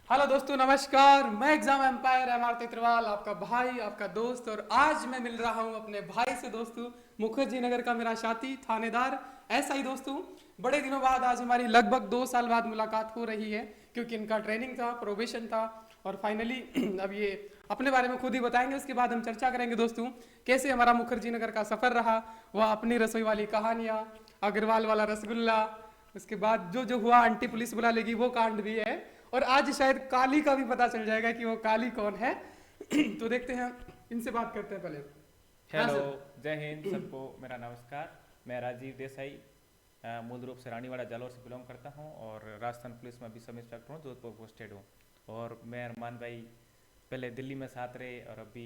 Hello दोस्तों, नमस्कार। मैं एग्जाम एम्पायर एम आर तित्रवाल, आपका भाई, आपका दोस्त। और आज मैं मिल रहा हूँ अपने भाई से दोस्तों, मुखर्जी नगर का मेरा साथी थानेदार। ऐसा ही दोस्तों, बड़े दिनों बाद आज हमारी लगभग 2 साल बाद मुलाकात हो रही है, क्योंकि इनका ट्रेनिंग था, प्रोबेशन था। और फाइनली अब ये अपने बारे में खुद ही बताएंगे। उसके बाद हम चर्चा करेंगे दोस्तों, कैसे हमारा मुखर्जी नगर का सफ़र रहा, वह अपनी रसोई वाली कहानियाँ, अग्रवाल वाला रसगुल्ला, उसके बाद जो जो हुआ आंटी पुलिस बुला लेगी वो कांड भी है। और आज शायद काली का भी पता चल जाएगा कि वो काली कौन है। तो देखते हैं, इनसे बात करते हैं पहले। हाँ हेलो, सर। जय हिंद सबको। मेरा नमस्कार। मैं राजीव देसाई, मूल रूप से रानीवाड़ा जालौर से बिलोंग करता हूं और राजस्थान पुलिस में भी सब इंस्पेक्टर हूं, जोधपुर पोस्टेड हूं। और मैं अरमान भाई पहले दिल्ली में साथ रहे और अभी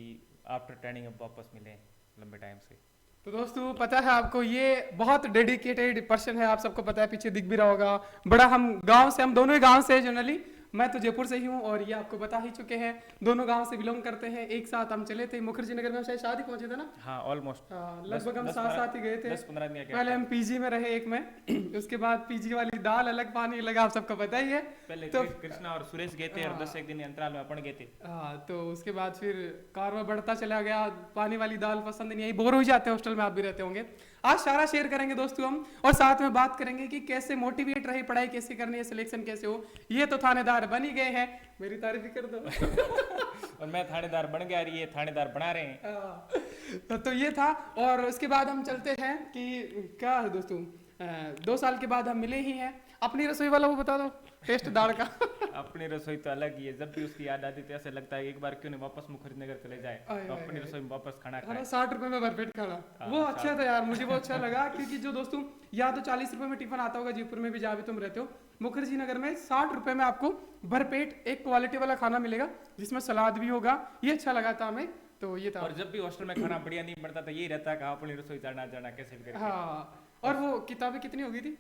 आफ्टर ट्रेनिंग अब वापस मिले लंबे टाइम से। तो दोस्तों, पता है आपको, ये बहुत डेडिकेटेड पर्सन है। आप सबको पता है, पीछे दिख भी रहा होगा। बड़ा हम गांव से, हम दोनों ही गांव से हैं जनरली। मैं तो जयपुर से ही हूँ और ये आपको बता ही चुके हैं, दोनों गांव से बिलोंग करते हैं। एक साथ हम चले थे मुखर्जी नगर में, हम शायद शादी पहुंचे थे ना। हाँ, ऑलमोस्ट लगभग हम साथ साथ ही गए थे। 10-15 दिन का पहले gap हम था। पीजी में रहे एक में। उसके बाद पीजी वाली दाल अलग, पानी अलग, आप सबको पता ही है। पहले तो कृष्णा और सुरेश गए थे और 10 एक दिन अंतराल में अपन गए थे। हाँ, तो उसके बाद फिर कारवा बढ़ता चला गया। पानी वाली दाल पसंद नहीं आई, बोर हो जाते हैं हॉस्टल में, आप भी रहते होंगे। आज सारा शेयर करेंगे दोस्तों हम, और साथ में बात करेंगे कि कैसे मोटिवेट रहे, पढ़ाई कैसे करनी है, सिलेक्शन कैसे हो। ये तो थानेदार बन ही गए हैं, मेरी तारीफ ही कर दो। और मैं थानेदार बन गया और ये थानेदार बना रहे हैं। तो ये था। और उसके बाद हम चलते हैं कि क्या है दोस्तों, 2 साल के बाद हम मिले ही हैं। अपनी रसोई वाला वो बता दो, टेस्ट दाल का। अपनी रसोई तो अलग ही है। जब भी उसकी याद आती है तो ऐसे लगता है एक बार क्यों नहीं वापस मुखर्जी नगर चले जाए आए, तो आए, अपनी आए। रसोई में वापस खाना है ना, खाए। 60 रुपए में भरपेट खाना। हाँ, वो अच्छा 60। था यार, मुझे वो अच्छा लगा। क्योंकि जो दोस्तों, या तो 40 रुपए में टिफिन आता होगा जयपुर में भी जहाँ भी तुम रहते हो, मुखर्जी नगर में 60 रुपए में आपको भरपेट एक क्वालिटी वाला खाना मिलेगा, जिसमें सलाद भी होगा। ये अच्छा लगा था हमें। तो ये था। और जब भी हॉस्टल में खाना बढ़िया नहीं बनता तो यही रहता है कि हाँ, अपनी रसोई जाना जाना कैसे भी करके। हाँ, और वो किताबें कितनी हो गई थी?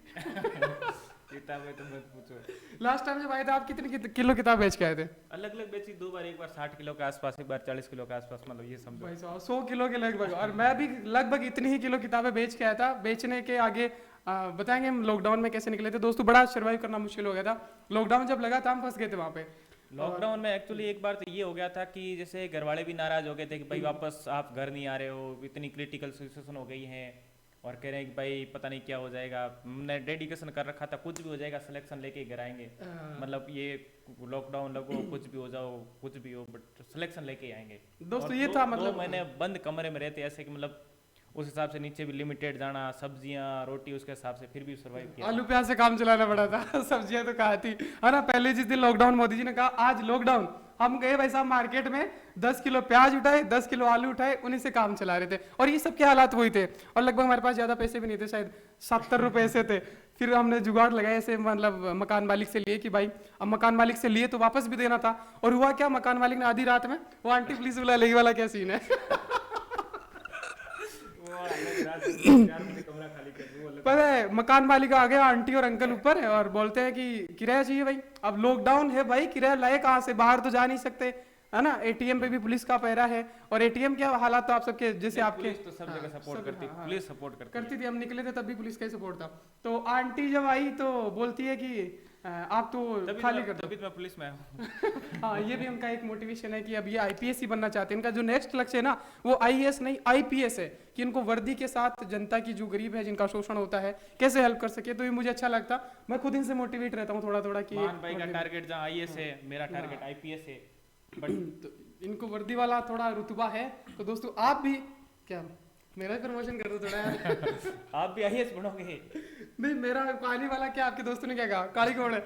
किताबें तो मत पूछो। लास्ट टाइम जब आए थे आप, कितनी किलो किताब बेच के आए थे? अलग अलग बेची 2 बार, एक बार 60 किलो के आसपास, एक बार 40 किलो के आसपास, मतलब ये समझो। भाई साहब, 100 किलो के लगभग। और मैं भी लगभग इतनी ही किलो किताबें बेच के आया था। बेचने के आगे बताएंगे हम लॉकडाउन में कैसे निकले थे दोस्तों। बड़ा सर्वाइव करना मुश्किल हो गया था। लॉकडाउन जब लगा था, हम फंस गए थे वहाँ पे। लॉकडाउन में एक्चुअली एक बार तो ये हो गया था कि जैसे घर वाले भी नाराज हो गए थे कि भाई वापस आप घर नहीं आ रहे हो, इतनी क्रिटिकल सिचुएशन हो गई है और कह रहे हैं कि भाई पता नहीं क्या हो जाएगा। हमने डेडिकेशन कर रखा था, कुछ भी हो जाएगा सिलेक्शन लेके ही घर आएंगे। मतलब ये लॉकडाउन लगो, कुछ भी हो जाओ, कुछ भी हो, बट सिलेक्शन लेके ही आएंगे। दोस्तों और ये था, मतलब 2 महीने बंद कमरे में रहते, ऐसे कि मतलब उस हिसाब से नीचे भी लिमिटेड जाना, सब्जियां रोटी उसके हिसाब से, फिर भी सर्वाइव किया। आलू प्याज से काम चलाना पड़ा था। सब्जियां तो कहा थी, है ना। पहले जिस दिन लॉकडाउन, मोदी जी ने कहा आज लॉकडाउन, हम गए भाई साहब मार्केट में, 10 किलो प्याज उठाए, 10 किलो आलू उठाए, उन्हीं से काम चला रहे थे। और ये सब के हालात वही थे। और लगभग हमारे पास ज्यादा पैसे भी नहीं थे, शायद 70 रुपए ऐसे थे। फिर हमने जुगाड़ लगाया ऐसे, मतलब मकान मालिक से लिए कि भाई, अब मकान मालिक से लिए तो वापस भी देना था। और हुआ क्या, मकान मालिक ने आधी रात में वो आंटी पुलिस बुला लेगी वाला क्या सीन है। कमरा खाली कर वो अलग। पता है, मकान मालिक आ गया, आंटी और अंकल ऊपर, और बोलते हैं कि किराया चाहिए भाई। अब लॉकडाउन है भाई, किराया लाए कहाँ से, बाहर तो जा नहीं सकते, है ना। एटीएम पे भी पुलिस का पहरा है। और एटीएम क्या हालात तो आप सबके, जैसे आपके पुलिस तो सब जगह सपोर्ट सब, करती, हाँ, पुलिस सपोर्ट करती करती है। थी। हम निकले थे तब भी पुलिस का ही सपोर्ट था। तो आंटी जब आई तो बोलती है कि आप तो खाली कर दो। तभी तो मैं पुलिस में हूँ। हाँ, ये भी उनका एक मोटिवेशन है कि अब ये आईपीएस ही बनना चाहते हैं। इनका जो नेक्स्ट लक्ष्य है ना, वो आईएएस नहीं आईपीएस है, कि इनको वर्दी के साथ जनता की, जो गरीब है, जिनका शोषण होता है, कैसे हेल्प कर सके। तो ये मुझे अच्छा लगता। मैं खुद इनसे मोटिवेट रहता हूँ थोड़ा थोड़ा कि मान भाई का टारगेट जहाँ आईएएस है, मेरा टारगेट आईपीएस है। तो इनको वर्दी वाला थोड़ा रुतबा है। तो दोस्तों आप भी, क्या मेरा प्रमोशन कर दो थोड़ा यार। आप भी आईएएस बनोगे। नहीं, मेरा काली वाला क्या, आपके दोस्तों ने क्या कहा, काली कौन है?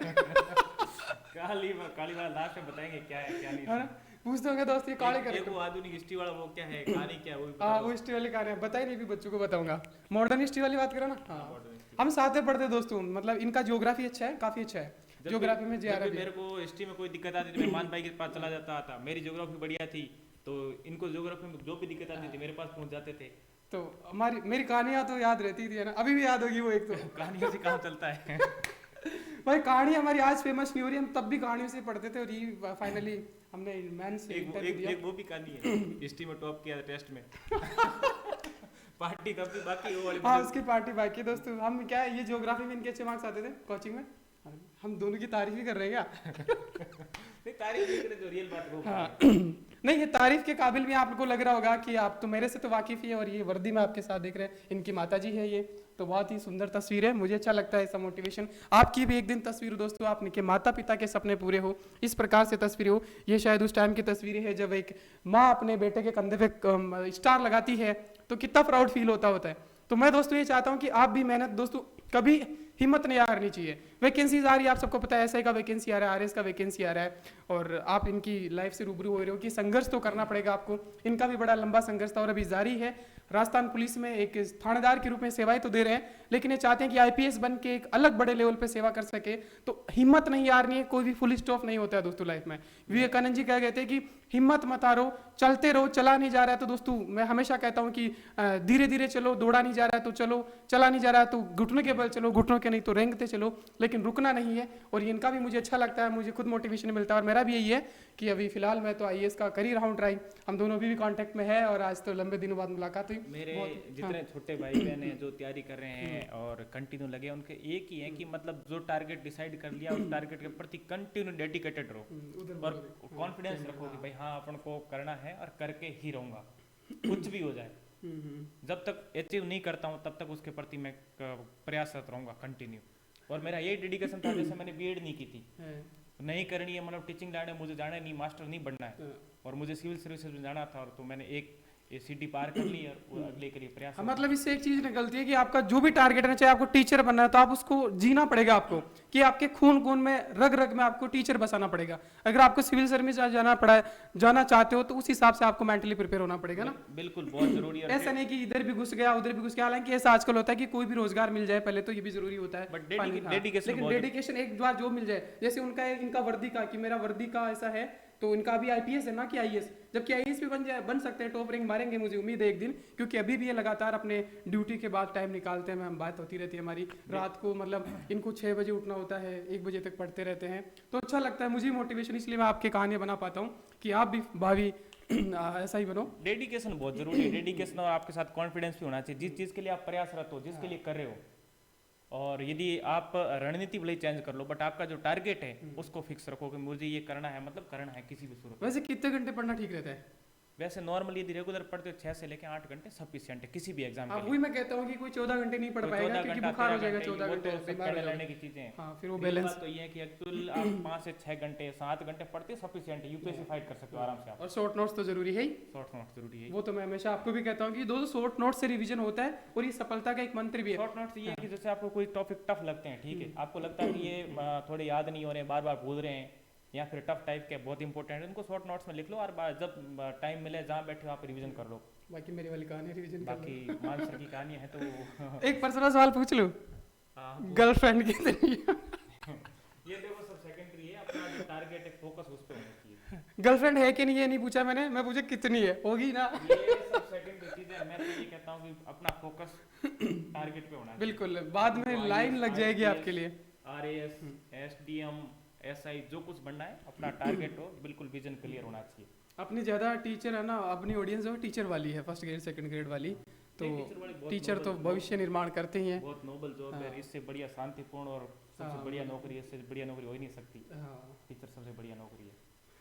काली काली वाला लास्ट में बताएंगे क्या है क्या नहीं। है ना, पूछते होंगे दोस्त ये काले एक कर। वो आधुनिक हिस्ट्री वाला वो क्या है, कहानी क्या है, वो भी हाँ, बता वो दो। हिस्ट्री वाली कहानी बताई नहीं, भी बच्चों को बताऊंगा। मॉडर्न हिस्ट्री वाली बात करो ना। हाँ, Modern history। हम साथ में पढ़ते दोस्तों। मतलब इनका ज्योग्राफी अच्छा है, काफी अच्छा है। जब ज्योग्राफी में जब भी जीआरएफ मेरे को हिस्ट्री में कोई दिक्कत आती थी, मैं मान भाई के पास चला जाता था। मेरी ज्योग्राफी बढ़िया थी तो इनको ज्योग्राफी में जो भी दिक्कत आती थी मेरे पास पहुंच जाते थे। तो हमारी मेरी कहानियां तो याद रहती थी, है ना। अभी भी याद होगी वो एक तो। कहानियों से काम चलता है। भाई कहानी हमारी आज फेमस नहीं हो रही, हम तब भी कहानियों से पढ़ते थे। और ये फाइनली हमने मेंस से इंटरव्यू दिया। एक वो भी कहानी है, हिस्ट्री में टॉप किया टेस्ट में। पार्टी तब भी बाकी वो वाली। हाँ, उसकी पार्टी बाकी है दोस्तों। हम क्या है, ये ज्योग्राफी में इनके अच्छे मार्क्स आते थे कोचिंग में। हम दोनों की तारीफ ही कर रहे हैं क्या? नहीं, तारीफ नहीं करे जो रियल बात वो हाँ नहीं, ये तारीफ के काबिल भी आपको लग रहा होगा कि आप तो मेरे से तो वाकिफ ही है, और ये वर्दी में आपके साथ देख रहे हैं, इनकी माता जी है ये, तो बहुत ही सुंदर तस्वीर है। मुझे अच्छा लगता है ऐसा मोटिवेशन। आपकी भी एक दिन तस्वीर हो दोस्तों, आपके माता पिता के सपने पूरे हो, इस प्रकार से तस्वीर हो। ये शायद उस टाइम की तस्वीरें है जब एक माँ अपने बेटे के कंधे पे स्टार लगाती है, तो कितना प्राउड फील होता है। तो मैं दोस्तों ये चाहता हूँ कि आप भी मेहनत दोस्तों, कभी हिम्मत नहीं हारनी चाहिए। वैकेंसीज आ रही है, आप सबको पता है, एसआई का वैकेंसी आ रहा है, आरएस का वैकेंसी आ रहा है, और आप इनकी लाइफ से रूबरू हो रहे हो कि संघर्ष तो करना पड़ेगा आपको। इनका भी बड़ा लंबा संघर्ष था और अभी जारी है। राजस्थान पुलिस में एक थानेदार के रूप में सेवाएं तो दे रहे हैं, लेकिन ये चाहते हैं कि आईपीएस बन के एक अलग बड़े लेवल पे सेवा कर सके। तो हिम्मत नहीं हारनी है, कोई भी फुल स्टॉप नहीं होता है दोस्तों लाइफ में। विवेकानंद जी क्या कहते हैं कि हिम्मत मत हारो, चलते रहो। चला नहीं जा रहा है तो दोस्तों मैं हमेशा कहता हूँ कि धीरे धीरे चलो, दौड़ा नहीं जा रहा है तो चलो, चला नहीं जा रहा है तो घुटने के बल चलो, घुटनों के नहीं तो रेंगते चलो, लेकिन रुकना नहीं है। और इनका भी मुझे अच्छा लगता है, मुझे खुद मोटिवेशन मिलता है। और मेरा भी यही है कि अभी फिलहाल मैं तो आईएएस का कर ही रहा हूँ ट्राई, हम दोनों भी कांटेक्ट में है, और आज तो लंबे दिनों बाद मुलाकात हुई। मेरे जितने हाँ। छोटे भाई बहन हैं जो तैयारी कर रहे हैं और कंटिन्यू लगे, उनके एक ही है कि मतलब जो टारगेट डिसाइड कर लिया उस टारगेट के प्रति कंटिन्यू डेडिकेटेड रहो और कॉन्फिडेंस रखो कि भाई हाँ अपन को करना है और करके ही रहूंगा, कुछ भी हो जाए। जब तक अचीव नहीं करता हूँ तब तक उसके प्रति मैं प्रयासरत रहूंगा कंटिन्यू। और मेरा यही डेडिकेशन था, जैसे मैंने बीएड नहीं की थी, नहीं करनी है, मतलब टीचिंग लाइन में मुझे जाना है, नहीं मास्टर नहीं बनना है, और मुझे सिविल सर्विसेज में जाना था, और तो मैंने एक सिटी पार कर ली और वो अगले के लिए प्रयास। हाँ, मतलब इससे एक चीज निकलती है कि आपका जो भी टारगेट है, चाहे आपको टीचर बनना है तो आप उसको जीना पड़ेगा आपको, कि आपके खून खून में रग रग में आपको टीचर बसाना पड़ेगा। अगर आपको सिविल सर्विस जाना चाहते हो तो उस हिसाब से आपको मेंटली प्रिपेयर होना पड़ेगा ना। बिल्कुल, बहुत जरूरी है। ऐसा नहीं कि इधर भी घुस गया उधर भी घुस गया, हालांकि ऐसा आजकल होता है कि कोई भी रोजगार मिल जाए पहले तो ये भी जरूरी होता है, बट डेडिकेशन, लेकिन डेडिकेशन एक बार जो मिल जाए, जैसे उनका इनका वर्दी का, कि मेरा वर्दी का ऐसा है, तो इनका अभी आईपीएस है ना कि आईएएस, जबकि आईएएस भी बन सकते हैं, टॉप रैंक मारेंगे मुझे उम्मीद है एक दिन, क्योंकि अभी भी ये लगातार अपने ड्यूटी के बाद टाइम निकालते हैं। हम बात होती रहती है हमारी रात को, मतलब इनको 6 बजे उठना होता है, 1 बजे तक पढ़ते रहते हैं, तो अच्छा लगता है मुझे मोटिवेशन, इसलिए मैं आपकी कहानियां बना पाता हूँ कि आप भी भावी ऐसा ही बनो। डेडिकेशन बहुत जरूरी है, डेडिकेशन और आपके साथ कॉन्फिडेंस भी होना चाहिए, जिस चीज के लिए आप प्रयासरत हो, जिसके लिए कर रहे हो। और यदि आप रणनीति भले चेंज कर लो, बट आपका जो टारगेट है उसको फिक्स रखो कि मुझे ये करना है, मतलब करना है किसी भी सूरत। वैसे कितने घंटे पढ़ना ठीक रहता है? वैसे नॉर्मली यदि रेगुलर पढ़ते हो 6 से लेकर 8 घंटे सफिशिएंट है किसी भी एग्जाम के लिए। वही मैं कहता हूँ कि कोई 14 घंटे नहीं पढ़ पाएगा, क्योंकि बुखार हो जाएगा 14 घंटे, बीमार हो लड़ने जाएगा। की चीजें हैं। हाँ, फिर वो बैलेंस। तो ये है कि एक्चुअल आप 5 से 6 घंटे 7 घंटे पढ़ते सफिशिएंट है, यूपीएससी फाइट कर सकते हो आराम से आप। और शॉर्ट नोट्स तो जरूरी है ही, शॉर्ट नोट्स जरूरी है, वो तो मैं हमेशा आपको भी कहता हूँ कि दो शॉर्ट नोट से रिवीजन होता है, और ये सफलता का एक मंत्र भी है। शॉर्ट नोट्स ये है कि जैसे आपको कोई टॉपिक टफ लगते हैं, ठीक है, आपको लगता है कि ये थोड़े याद नहीं हो रहे हैं, बार बार भूल रहे हैं, या फिर टफ टाइप के बहुत इंपॉर्टेंट है, उनको शॉर्ट नोट्स में लिख लो और जब टाइम मिले जहाँ बैठे आप रिवीजन कर लो। बाकी मेरी वाली कहानी रिवीजन कर लो। बाकी मान सर की कहानी है तो एक पर्सनल सवाल पूछ लूं? गर्लफ्रेंड कितनी है? ये देखो सब सेकेंडरी है, अपना जो टारगेट है फोकस उस पे होना चाहिए। गर्लफ्रेंड है कि नहीं ये नहीं पूछा मैंने, मैं पूछा कितनी है, होगी ना? ये सब सेकेंडरी चीज है, मैं तो ये कहता हूँ कि अपना फोकस टारगेट पे होना चाहिए। बिल्कुल, बाद में लाइन लग जाएगी आपके लिए। आरएएस, एसडीएम, एसआई, जो कुछ बनना है अपना टारगेट हो, बिल्कुल विजन क्लियर होना चाहिए। अपनी ज्यादा टीचर है ना, अपनी ऑडियंस जो टीचर वाली है, फर्स्ट ग्रेड सेकंड ग्रेड वाली, तो टीचर तो भविष्य निर्माण करते ही हैं। बहुत नोबल जॉब है, इससे बढ़िया शांतिपूर्ण और सबसे बढ़िया नौकरी, इससे बढ़िया नौकरी हो ही नहीं सकती। टीचर सबसे बढ़िया नौकरी है,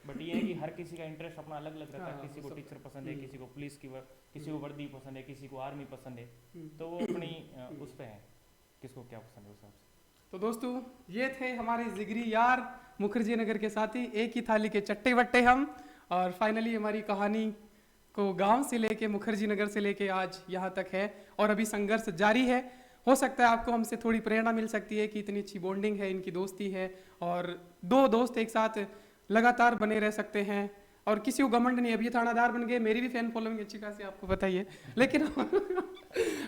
बट ये है कि हर किसी का इंटरेस्ट अपना अलग अलग रहता है, किसी को टीचर पसंद है, किसी को पुलिस की, किसी को वर्दी पसंद है, किसी को आर्मी पसंद है, तो वो अपनी उस पे है किसको क्या पसंद है उस हिसाब से। तो दोस्तों ये थे हमारे जिगरी यार मुखर्जी नगर के साथी, एक ही थाली के चट्टे बट्टे हम। और फाइनली हमारी कहानी को गांव से लेके मुखर्जी नगर से लेके आज यहाँ तक है, और अभी संघर्ष जारी है। हो सकता है आपको हमसे थोड़ी प्रेरणा मिल सकती है कि इतनी अच्छी बॉन्डिंग है, इनकी दोस्ती है, और 2 दोस्त एक साथ लगातार बने रह सकते हैं, और किसी को घमंड नहीं। अभी थानादार बन गए, मेरी भी फैन फॉलोइंग अच्छी खासी आपको पता ही है, लेकिन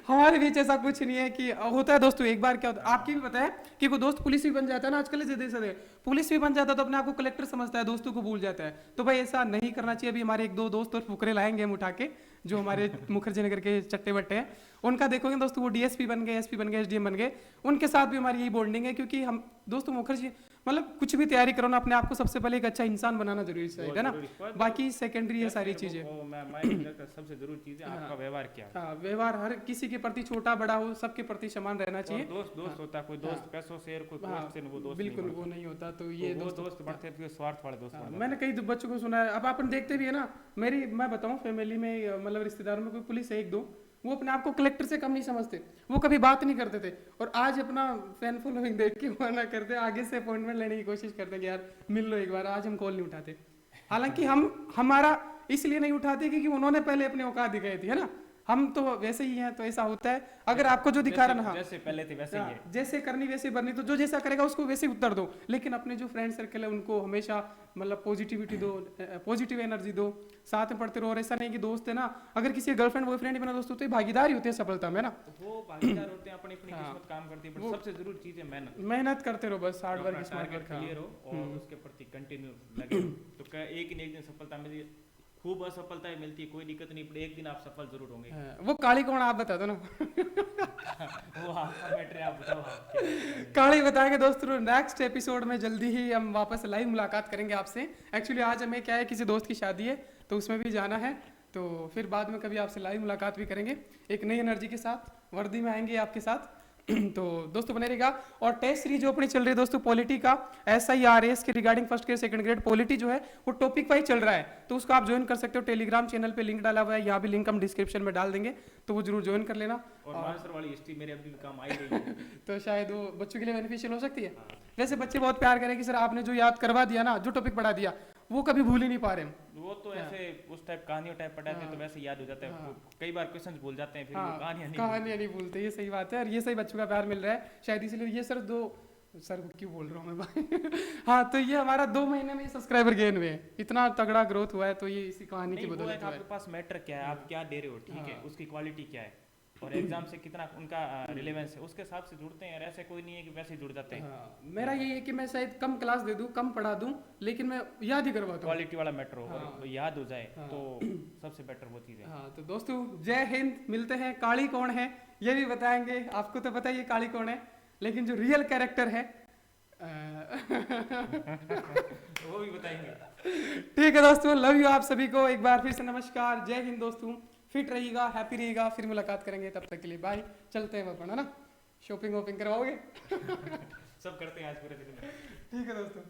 हमारे बीच ऐसा कुछ नहीं है कि होता है दोस्तों। एक बार क्या होता है, आपकी भी पता है कि कोई दोस्त पुलिस भी बन जाता है ना आजकल, सीधे पुलिस भी बन जाता है तो अपने आप को कलेक्टर समझता है, दोस्तों को भूल जाता है। तो भाई ऐसा नहीं करना चाहिए। अभी हमारे 1-2 दोस्त और फुकरे लाएंगे हम उठा के, जो हमारे मुखर्जी नगर के चट्टे बट्टे हैं, उनका देखोगे दोस्तों वो डीएसपी बन गए, एसपी बन गए, एसडीएम बन गए, उनके साथ भी हमारी यही बॉन्डिंग है, क्योंकि हम दोस्तों मुखर्जी मतलब कुछ भी तैयारी करो ना, अपने आप को सबसे पहले एक अच्छा इंसान बनाना जरूरी है ना, जरूरी। बाकी सेकेंडरी है सारी चीजें। सबसे जरूरी चीज है आपका व्यवहार क्या है। हाँ, व्यवहार हर किसी के प्रति छोटा बड़ा हो सबके प्रति समान रहना चाहिए। दोस्त दोस्त होता है, कोई दोस्त पैसों से और कोई पोस्ट से वो दोस्त बिल्कुल नहीं वो नहीं होता। तो ये वो दोस्त बढ़ते हैं स्वार्थ वाले दोस्त बनते हैं। मैंने कई बच्चों को सुना है, अब अपन देखते भी है ना, मेरी मैं बताऊं फैमिली में मतलब रिश्तेदारों में कोई पुलिस है एक दो, वो अपने आप को कलेक्टर से कम नहीं समझते, वो कभी बात नहीं करते थे, और आज अपना फैन फॉलोइंग देख के वो ना करते, आगे से अपॉइंटमेंट लेने की कोशिश करते हैं कि यार मिल लो एक बार, आज हम कॉल नहीं उठाते। हालांकि हम हमारा इसलिए नहीं उठाते क्योंकि उन्होंने पहले अपने औकात दिखाई थी, है ना, हम तो वैसे ही हैं, तो ऐसा होता है। अगर आपको जो दिखा रहा ना, जैसे पहले थे वैसे ही है, जैसे करनी वैसे बननी, तो जो जैसा करेगा उसको वैसे ही उत्तर दो। लेकिन अपने जो फ्रेंड सर्कल है उनको हमेशा मतलब पॉजिटिविटी दो, पॉजिटिव एनर्जी दो, साथ में पढ़ते रहो। और ऐसा नहीं कि दोस्त है ना, अगर किसी गर्लफ्रेंड बॉयफ्रेंड ही बना दोस्त होते हैं, भागीदार ही होते हैं सफलता में ना, वो भागीदार होते हैं, अपनी अपनी किस्मत काम करती है, पर सबसे जरूरी चीज है मेहनत। मेहनत करते रहो बस, hard work smart work. Clear हो और उसके प्रति कंटिन्यू लगे तो एक न एक दिन सफलता मिली। खूब असफलताएं मिलती है, कोई दिक्कत नहीं, पर एक दिन आप सफल जरूर होंगे। वो काली कौन आप बता दो ना। वो आपका मैटर है, आप बताओ। काली बताएंगे दोस्तों नेक्स्ट एपिसोड में, जल्दी ही हम वापस लाइव मुलाकात करेंगे आपसे। एक्चुअली आज हमें क्या है, किसी दोस्त की शादी है तो उसमें भी जाना है, तो फिर बाद में कभी आपसे लाइव मुलाकात भी करेंगे एक नई एनर्जी के साथ, वर्दी में आएंगे आपके साथ। तो दोस्तों बने रहेगा। और टेस्ट सीरीज जो अपनी चल रही है दोस्तों पॉलिटी का, SIRAS के regarding first grade second grade polity जो है वो टॉपिक वाइज चल रहा है, तो उसको आप ज्वाइन कर सकते हो। टेलीग्राम चैनल पे लिंक डाला हुआ है, यहाँ भी लिंक हम डिस्क्रिप्शन में डाल देंगे, तो वो जरूर ज्वाइन कर लेना। और मानसर वाली हिस्ट्री मेरे अभी भी काम आई रही है। तो शायद वो बच्चों के लिए बेनिफिशियल हो सकती है। वैसे बच्चे बहुत प्यार करें कि सर आपने जो याद करवा दिया ना, जो टॉपिक पढ़ा दिया वो कभी भूल ही नहीं पा रहे हम। वो तो ऐसे उस टाइप कहानियों टाइप पढ़ाते हैं तो वैसे याद हो जाता है। कई बार क्वेश्चंस भूल जाते हैं, फिर वो कहानियां नहीं भूलते, ये सही बात है। और ये सही बच्चों का प्यार मिल रहा है शायद, इसलिए ये सर सर क्यों बोल रहा हूँ मैं भाई। हाँ, तो ये हमारा 2 महीने में सब्सक्राइबर गेन हुए हैं, इतना तगड़ा ग्रोथ हुआ है, तो ये इसी कहानी की बदौलत है। आपके पास मैटर क्या है, आप क्या दे रहे हो, ठीक है, उसकी क्वालिटी क्या है और एग्जाम से कितना उनका रिलेवेंस है, उसके हिसाब से जुड़ते हैं। ऐसे कोई नहीं है कि वैसे ही जुड़ जाते हैं। मेरा ये है कि मैं शायद कम क्लास दे दूं, कम पढ़ा दूं, लेकिन मैं याद ही करवाता हूं। क्वालिटी वाला मैटर हो और याद हो जाए तो सबसे बेटर वो चीज़ है। हाँ, तो दोस्तों जय हिंद, मिलते हैं। काली कौन है ये भी बताएंगे, आपको तो पता ही है काली कौन है, लेकिन जो रियल कैरेक्टर है वो भी बताएंगे। ठीक है दोस्तों, लव यू आप सभी को एक बार फिर से नमस्कार, जय हिंद दोस्तों। फिट रहिएगा, हैप्पी रहिएगा, फिर मुलाकात करेंगे, तब तक के लिए बाय। चलते हैं अपन, है ना, शॉपिंग वॉपिंग करवाओगे। सब करते हैं आज पूरे दिन में। ठीक है दोस्तों।